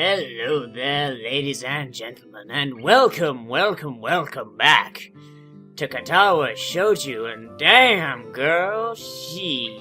Hello there, ladies and gentlemen, and welcome back to Katawa Shoujo, and damn, girl, shit.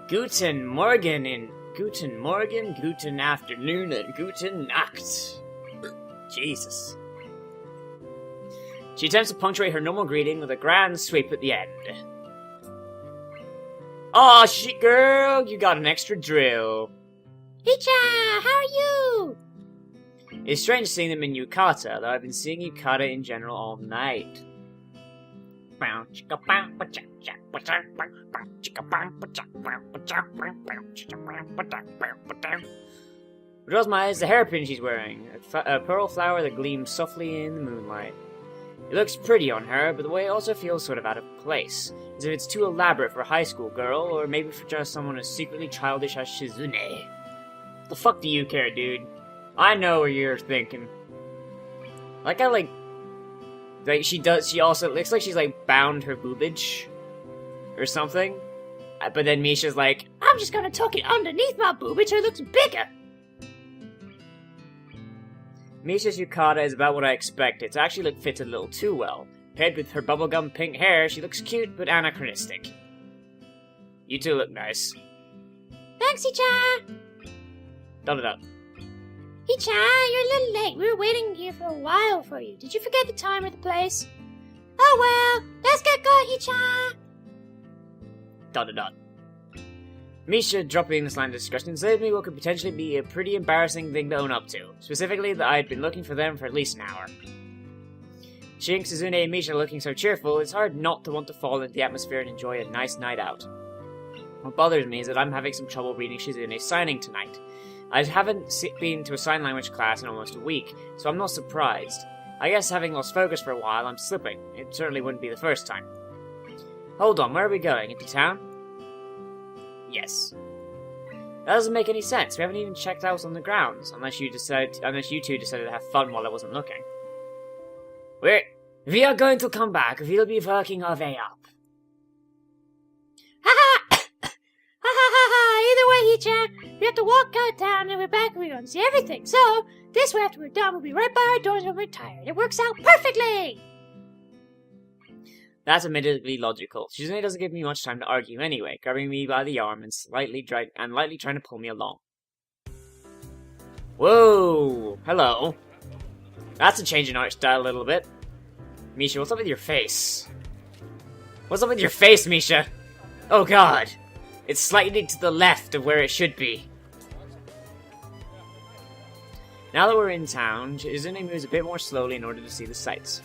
Guten Morgen, guten afternoon, and guten Nacht. Jesus. She attempts to punctuate her normal greeting with a grand sweep at the end. Aw, shit, girl, you got an extra drill. Hicha, how are you? It's strange seeing them in yukata, though I've been seeing yukata in general all night. What draws my eyes is the hairpin she's wearing, a pearl flower that gleams softly in the moonlight. It looks pretty on her, but the way it also feels sort of out of place, as if it's too elaborate for a high school girl, or maybe for just someone as secretly childish as Shizune. The fuck do you care, dude? I know what you're thinking. Like she also looks like she's like bound her boobage or something. But then Misha's like, I'm just gonna tuck it underneath my boobage so it looks bigger. Misha's yukata is about what I expected. It actually fits a little too well. Paired with her bubblegum pink hair, she looks cute but anachronistic. You two look nice. Thanks, Hicha! Da-da-da. Hicha, you're a little late. We were waiting here for a while for you. Did you forget the time or the place? Oh well, let's get going, Hicha! Da-da-da. Misha dropping this line of discussion said to me what could potentially be a pretty embarrassing thing to own up to. Specifically, that I had been looking for them for at least an hour. Seeing Suzune and Misha looking so cheerful, it's hard not to want to fall into the atmosphere and enjoy a nice night out. What bothers me is that I'm having some trouble reading Shizune's signing tonight. I haven't been to a sign language class in almost a week, so I'm not surprised. I guess having lost focus for a while, I'm slipping. It certainly wouldn't be the first time. Hold on, where are we going? Into town? Yes. That doesn't make any sense. We haven't even checked out on the grounds, unless you two decided to have fun while I wasn't looking. We are going to come back. We'll be working our way up. Ha ha! Ha ha ha ha! Either way, Hicha, we have to walk out town and we're back and we're going to see everything. So, this way after we're done, we'll be right by our doors when we're tired. It works out perfectly! That's admittedly logical. Shizune doesn't give me much time to argue anyway, grabbing me by the arm and lightly trying to pull me along. Whoa! Hello. That's a change in art style a little bit. Misha, what's up with your face? What's up with your face, Misha? Oh god! It's slightly to the left of where it should be. Now that we're in town, Shizune moves a bit more slowly in order to see the sights.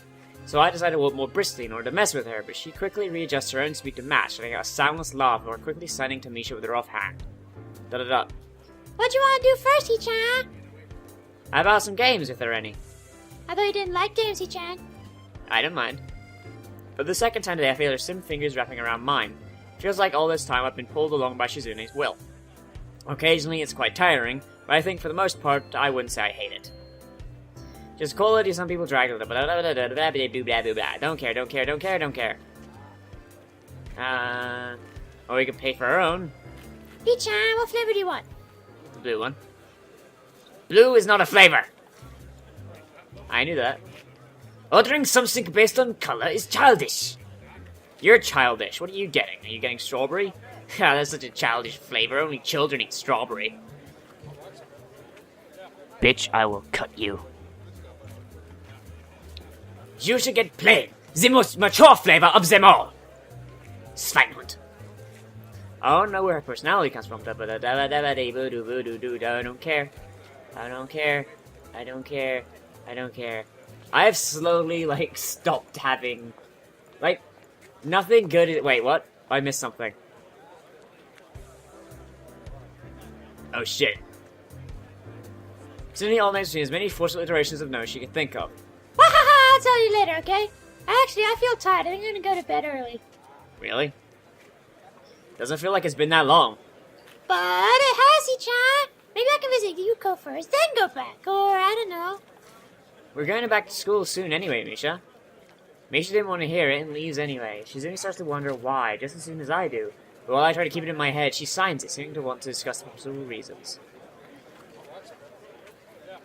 So I decided to walk more briskly in order to mess with her, but she quickly readjusts her own speed to match, letting out a soundless laugh before quickly signing to Misha with her offhand. Da-da-da. What do you want to do first, Hicha? How about some games, if there are any? I thought you didn't like games, Hicha. I don't mind. For the second time today, I feel her slim fingers wrapping around mine. Feels like all this time I've been pulled along by Shizune's will. Occasionally it's quite tiring, but I think for the most part, I wouldn't say I hate it. Just quality some people drag it. Don't care. Or we could pay for our own. Hicha, what flavor do you want? The blue one. Blue is not a flavor! I knew that. Ordering something based on color is childish. You're childish. What are you getting? Are you getting strawberry? That's such a childish flavor. Only children eat strawberry. Bitch, I will cut you. You should get plain, the most mature flavor of them all. Swinehund. I don't know where her personality comes from. I don't care. I have slowly, stopped having, nothing good. Wait, what? I missed something. Oh shit. Sydney all night as many forceful iterations of no she could think of. I'll tell you later, okay? Actually, I feel tired. I think I'm gonna go to bed early. Really? Doesn't feel like it's been that long. But it has, Hicha. Maybe I can visit Yuko first, then go back. Or, I don't know. We're going back to school soon anyway, Misha. Misha didn't want to hear it and leaves anyway. Shizune starts to wonder why, just as soon as I do. But while I try to keep it in my head, she signs it, seeming to want to discuss the possible reasons.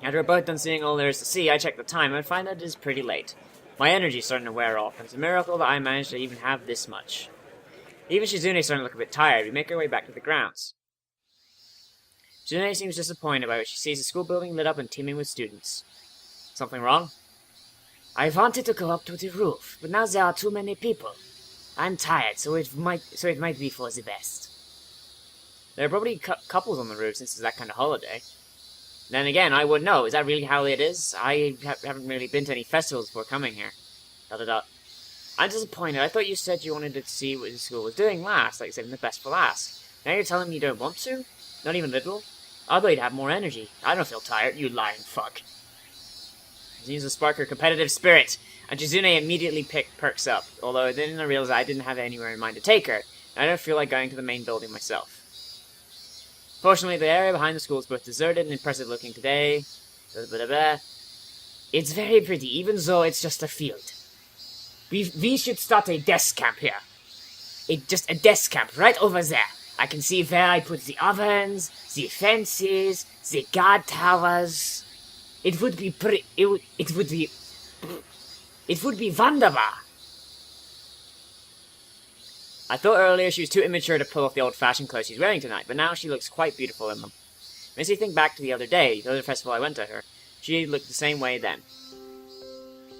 After we're both done seeing all there is to see, I check the time and find that it is pretty late. My energy's starting to wear off, and it's a miracle that I managed to even have this much. Even Shizune's starting to look a bit tired. We make our way back to the grounds. Shizune seems disappointed by what she sees the school building lit up and teeming with students. Something wrong? I wanted to go up to the roof, but now there are too many people. I'm tired, so it might be for the best. There are probably couples on the roof since it's that kind of holiday. Then again, I wouldn't know. Is that really how it is? I haven't really been to any festivals before coming here. ... I'm disappointed. I thought you said you wanted to see what the school was doing last, like saving the best for last. Now you're telling me you don't want to? Not even a little? I thought you'd have more energy. I don't feel tired, you lying fuck. It seems to spark her competitive spirit, and Shizune immediately perks up, although then I realized I didn't have anywhere in mind to take her, and I don't feel like going to the main building myself. Fortunately, the area behind the school is both deserted and impressive looking today. It's very pretty, even though it's just a field. We should start a desk camp here. Just a desk camp right over there. I can see where I put the ovens, the fences, the guard towers. It would be wunderbar. I thought earlier she was too immature to pull off the old-fashioned clothes she's wearing tonight, but now she looks quite beautiful in them. Makes me think back to the other day, the other festival I went to her. She looked the same way then.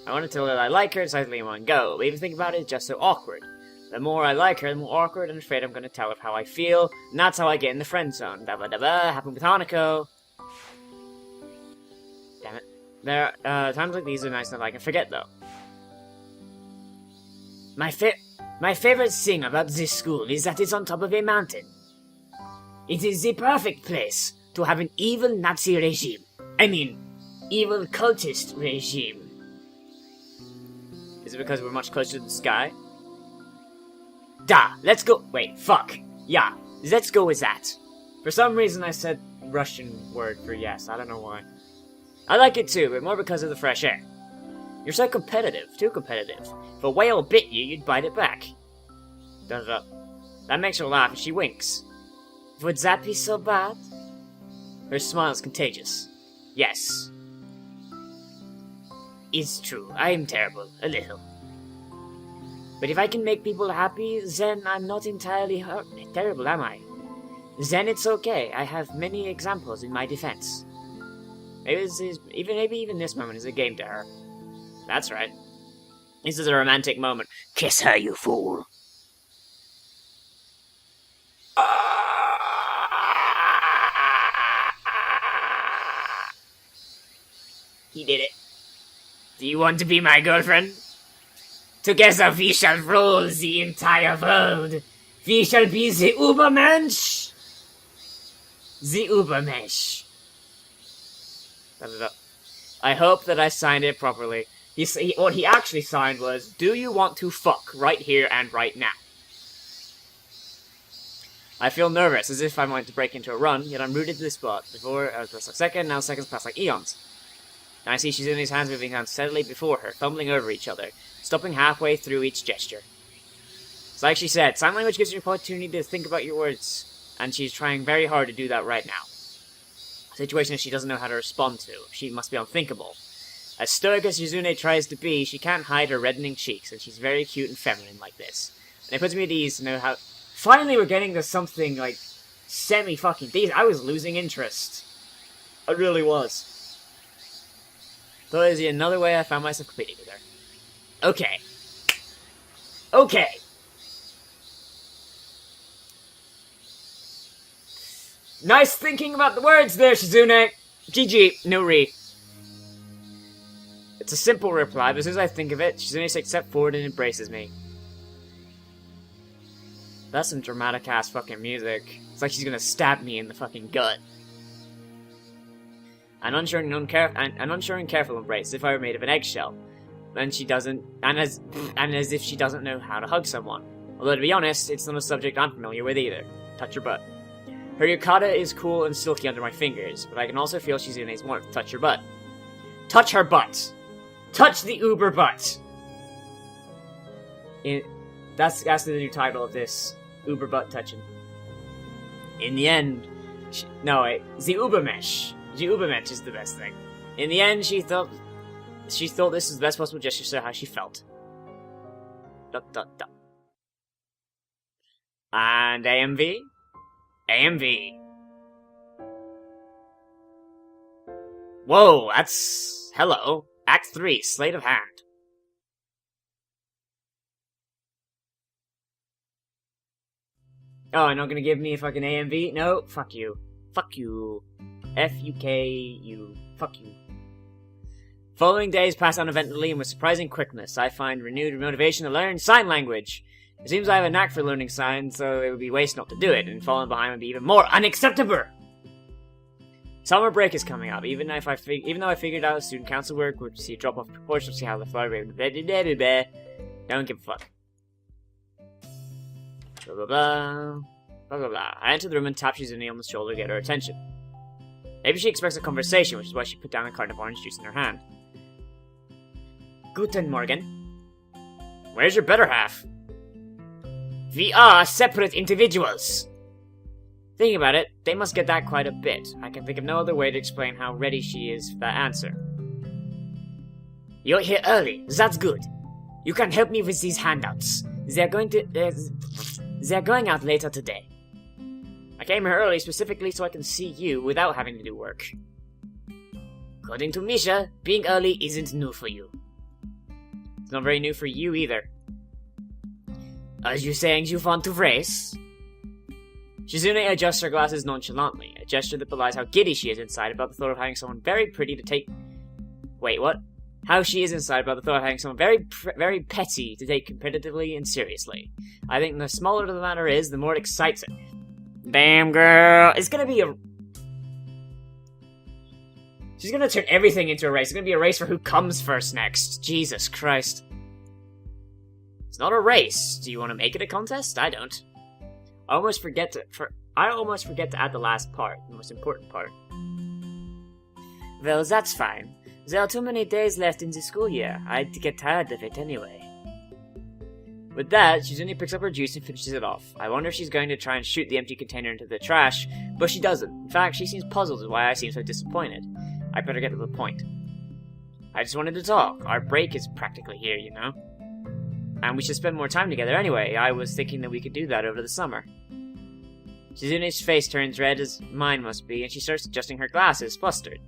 I want to tell her that I like her, decidedly in one go, but even thinking about it is just so awkward. The more I like her, the more awkward and afraid I'm going to tell her how I feel, and that's how I get in the friend zone. Happened with Hanako. Damn it. There, times like these are nice enough I can forget, though. My favorite thing about this school is that it's on top of a mountain. It is the perfect place to have an evil Nazi regime. I mean, evil cultist regime. Is it because we're much closer to the sky? Let's go. Wait, fuck. Yeah, let's go with that. For some reason I said Russian word for yes, I don't know why. I like it too, but more because of the fresh air. You're so competitive, too competitive. If a whale bit you, you'd bite it back. That makes her laugh and she winks. Would that be so bad? Her smile is contagious. Yes. It's true, I am terrible, a little. But if I can make people happy, then I'm not entirely terrible, am I? Then it's okay, I have many examples in my defense. Maybe even this moment is a game to her. That's right. This is a romantic moment. Kiss her, you fool. He did it. Do you want to be my girlfriend? Together we shall rule the entire world. We shall be the Ubermensch. The Ubermensch. I hope that I signed it properly. What he actually signed was, do you want to fuck right here and right now? I feel nervous, as if I'm going to break into a run, yet I'm rooted to this spot. Before, I was just a second, now seconds pass like eons. And I see Shizune's hands moving down steadily before her, fumbling over each other, stopping halfway through each gesture. It's like she said, sign language gives you an opportunity to think about your words, and she's trying very hard to do that right now. A situation she doesn't know how to respond to. She must be unthinkable. As stoic as Shizune tries to be, she can't hide her reddening cheeks, and she's very cute and feminine like this. And it puts me at ease to know how... Finally we're getting to something, like, semi-fucking decent. I was losing interest. I really was. So is another way I found myself competing with her. Okay. Okay. Nice thinking about the words there, Shizune. GG, no re. It's a simple reply, but as soon as I think of it, Shizune takes a step forward and embraces me. That's some dramatic-ass fucking music. It's like she's gonna stab me in the fucking gut. An unsure and careful embrace, as if I were made of an eggshell. And she doesn't, and as if she doesn't know how to hug someone. Although, to be honest, it's not a subject I'm familiar with either. Touch her butt. Her yukata is cool and silky under my fingers, but I can also feel Shizune's warmth. Touch her butt. Touch her butt! Touch the Uber butt! That's the new title of this uber butt touching. In the end, the Ubermensch. The Ubermensch is the best thing. In the end, she thought this was the best possible gesture to show how she felt. ... And AMV? AMV. Whoa, that's... Hello. Act 3, Sleight of Hand. Oh, you're not gonna give me a fucking AMV? No, fuck you. Fuck you. F-U-K-U. Fuck you. Following days pass uneventfully and with surprising quickness. I find renewed motivation to learn sign language. It seems I have a knack for learning signs, so it would be waste not to do it, and falling behind would be even more unacceptable! Summer break is coming up, even though I figured out student council work would see a drop-off proportion to see how the fly rate don't give a fuck. Blah blah blah. Blah blah blah. I enter the room and tap Shizune on the shoulder to get her attention. Maybe she expects a conversation, which is why she put down a carton of orange juice in her hand. Guten Morgen. Where's your better half? We are separate individuals. Thinking about it, they must get that quite a bit. I can think of no other way to explain how ready she is for that answer. You're here early. That's good. You can help me with these handouts. They're going out later today. I came here early specifically so I can see you without having to do work. According to Misha, being early isn't new for you. It's not very new for you either. Are you saying you want to race? Shizune adjusts her glasses nonchalantly, a gesture that belies how giddy she is inside about the thought of having someone very pretty to take... Wait, what? How she is inside about the thought of having someone very petty to take competitively and seriously. I think the smaller the matter is, the more it excites her. Damn, girl. It's gonna be a... She's gonna turn everything into a race. It's gonna be a race for who comes first next. Jesus Christ. It's not a race. Do you want to make it a contest? I don't. I almost forget to add the last part, the most important part. Well, that's fine. There are too many days left in the school year. I'd get tired of it anyway. With that, Shizune picks up her juice and finishes it off. I wonder if she's going to try and shoot the empty container into the trash, but she doesn't. In fact, she seems puzzled as why I seem so disappointed. I better get to the point. I just wanted to talk. Our break is practically here, you know? And we should spend more time together anyway. I was thinking that we could do that over the summer. Shizune's face turns red as mine must be, and she starts adjusting her glasses, flustered.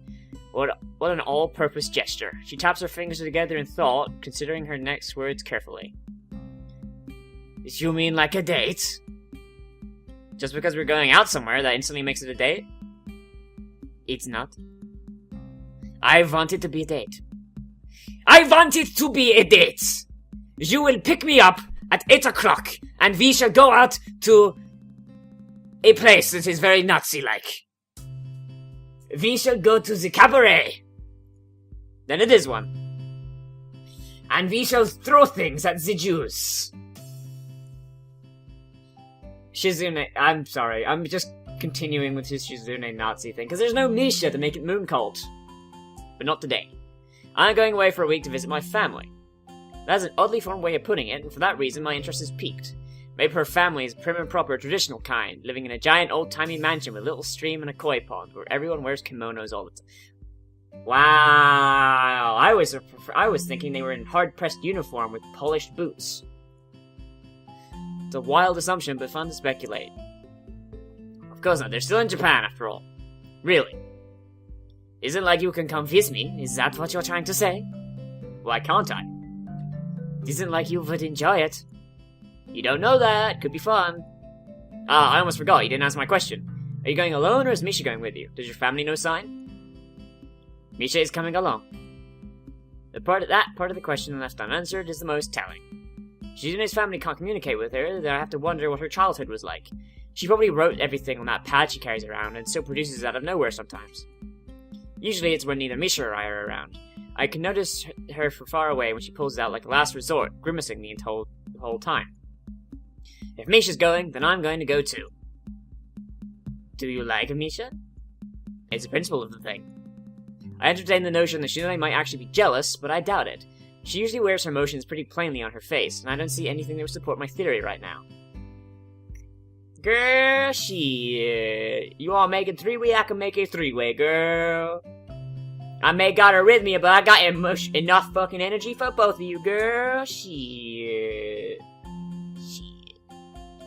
What an all-purpose gesture. She taps her fingers together in thought, considering her next words carefully. You mean like a date? Just because we're going out somewhere, that instantly makes it a date? It's not. I want it to be a date. I want it to be a date! You will pick me up at 8 o'clock, and we shall go out to a place that is very Nazi-like. We shall go to the cabaret. Then it is one. And we shall throw things at the Jews. Shizune, I'm sorry, I'm just continuing with his Shizune Nazi thing, because there's no Misha to make it moon cult. But not today. I'm going away for a week to visit my family. That's an oddly formed way of putting it, and for that reason my interest is piqued. Maybe her family is prim and proper, traditional kind, living in a giant old-timey mansion with a little stream and a koi pond, where everyone wears kimonos all the time. Wow, I was thinking they were in hard-pressed uniform with polished boots. It's a wild assumption, but fun to speculate. Of course not, they're still in Japan after all. Really. Isn't like you can come visit me, is that what you're trying to say? Why can't I? Isn't like you would enjoy it. You don't know that, could be fun. I almost forgot, you didn't answer my question. Are you going alone, or is Misha going with you? Does your family know sign? Misha is coming along. That part of the question left unanswered is the most telling. Shizune's family can't communicate with her, then I have to wonder what her childhood was like. She probably wrote everything on that pad she carries around, and still produces it out of nowhere sometimes. Usually it's when neither Misha or I are around. I can notice her from far away when she pulls it out like a last resort, grimacing the whole time. If Misha's going, then I'm going to go too. Do you like Misha? It's the principle of the thing. I entertain the notion that Shizune might actually be jealous, but I doubt it. She usually wears her emotions pretty plainly on her face, and I don't see anything that would support my theory right now. Girl, shit. You wanna make it 3-way? I can make it 3-way, girl. I may got arrhythmia, but I got enough fucking energy for both of you, girl. Shit.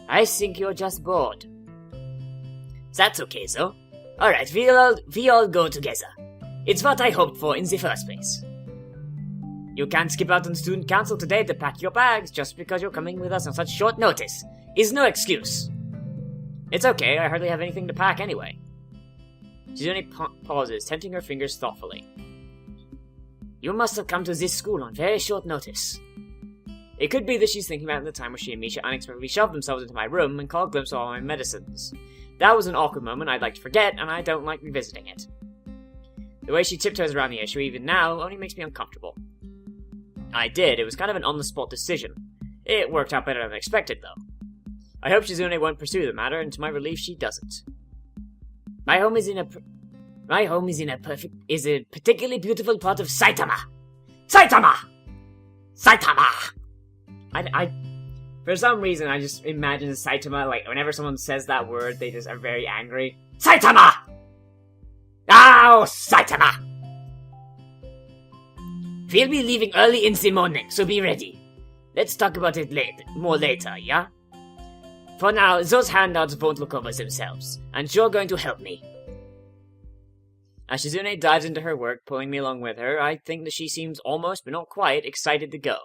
I think you're just bored. That's okay, so. Alright, we all go together. It's what I hoped for in the first place. You can't skip out on student council today to pack your bags just because you're coming with us on such short notice. Is no excuse. It's okay, I hardly have anything to pack anyway. Shizune pauses, tempting her fingers thoughtfully. You must have come to this school on very short notice. It could be that she's thinking about the time where she and Misha unexpectedly shoved themselves into my room and caught a glimpse of all my medicines. That was an awkward moment I'd like to forget, and I don't like revisiting it. The way she tiptoes around the issue, even now, only makes me uncomfortable. I did, it was kind of an on-the-spot decision. It worked out better than expected, though. I hope Shizune won't pursue the matter, and to my relief, she doesn't. My home is a particularly beautiful part of Saitama! Saitama! For some reason, I just imagine Saitama, like, whenever someone says that word, they just are very angry. Saitama! Oh, Saitama! We'll be leaving early in the morning, so be ready. Let's talk about it more later, yeah? For now, those handouts won't look over themselves, and you're going to help me. As Shizune dives into her work, pulling me along with her, I think that she seems almost, but not quite, excited to go.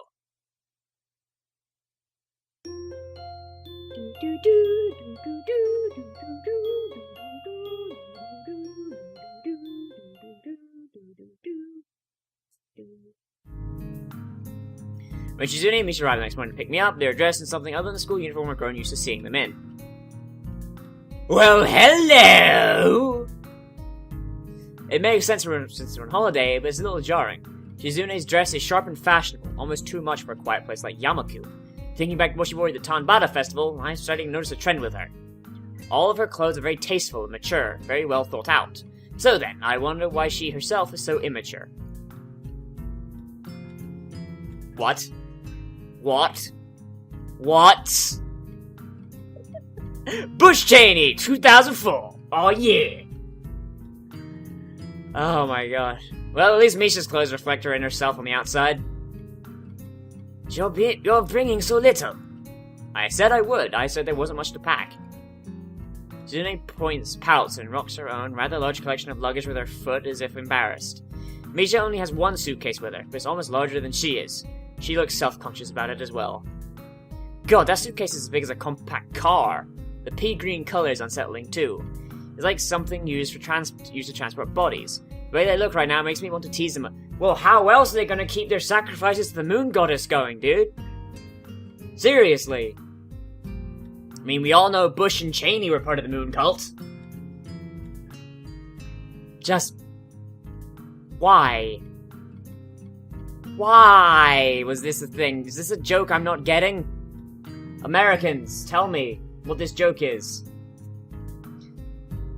When Shizune and Misha arrived the next morning to pick me up, they were dressed in something other than the school uniform we're grown used to seeing them in. Well, hello! It makes sense since we're on holiday, but it's a little jarring. Shizune's dress is sharp and fashionable, almost too much for a quiet place like Yamaku. Thinking back to what she wore at the Tanbata festival, I'm starting to notice a trend with her. All of her clothes are very tasteful and mature, very well thought out. So then, I wonder why she herself is so immature. What? Bush Cheney, 2004. Oh yeah. Oh my god. Well, at least Misha's clothes reflect her inner self on the outside. You're bringing so little. I said I would. I said there wasn't much to pack. Shizune pouts and rocks her own rather large collection of luggage with her foot as if embarrassed. Misha only has one suitcase with her, but it's almost larger than she is. She looks self-conscious about it as well. God, that suitcase is as big as a compact car. The pea green color is unsettling too. It's like something used to transport bodies. The way they look right now makes me want to tease them. Well, how else are they gonna keep their sacrifices to the moon goddess going, dude? Seriously. I mean, we all know Bush and Cheney were part of the moon cult. Just... why? Why was this a thing? Is this a joke I'm not getting? Americans, tell me what this joke is.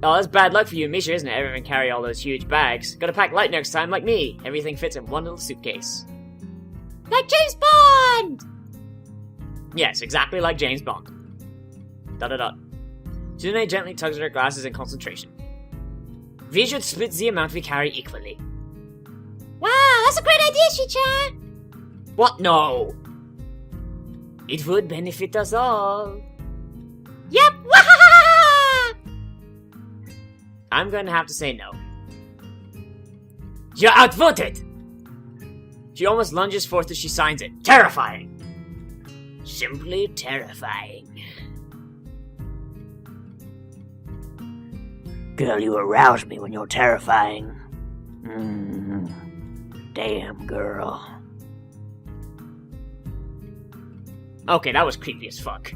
Oh, that's bad luck for you and Misha, isn't it? Everyone carry all those huge bags. Gotta pack light next time, like me. Everything fits in one little suitcase. Like James Bond! Yes, exactly like James Bond. ... Shizune gently tugs at her glasses in concentration. We should split the amount we carry equally. Wow, that's a great idea, Shi-chan! What? No! It would benefit us all. Yep! Wahahaha! I'm going to have to say no. You're outvoted! She almost lunges forth as she signs it. Terrifying! Simply terrifying. Girl, you arouse me when you're terrifying. Damn, girl. Okay, that was creepy as fuck.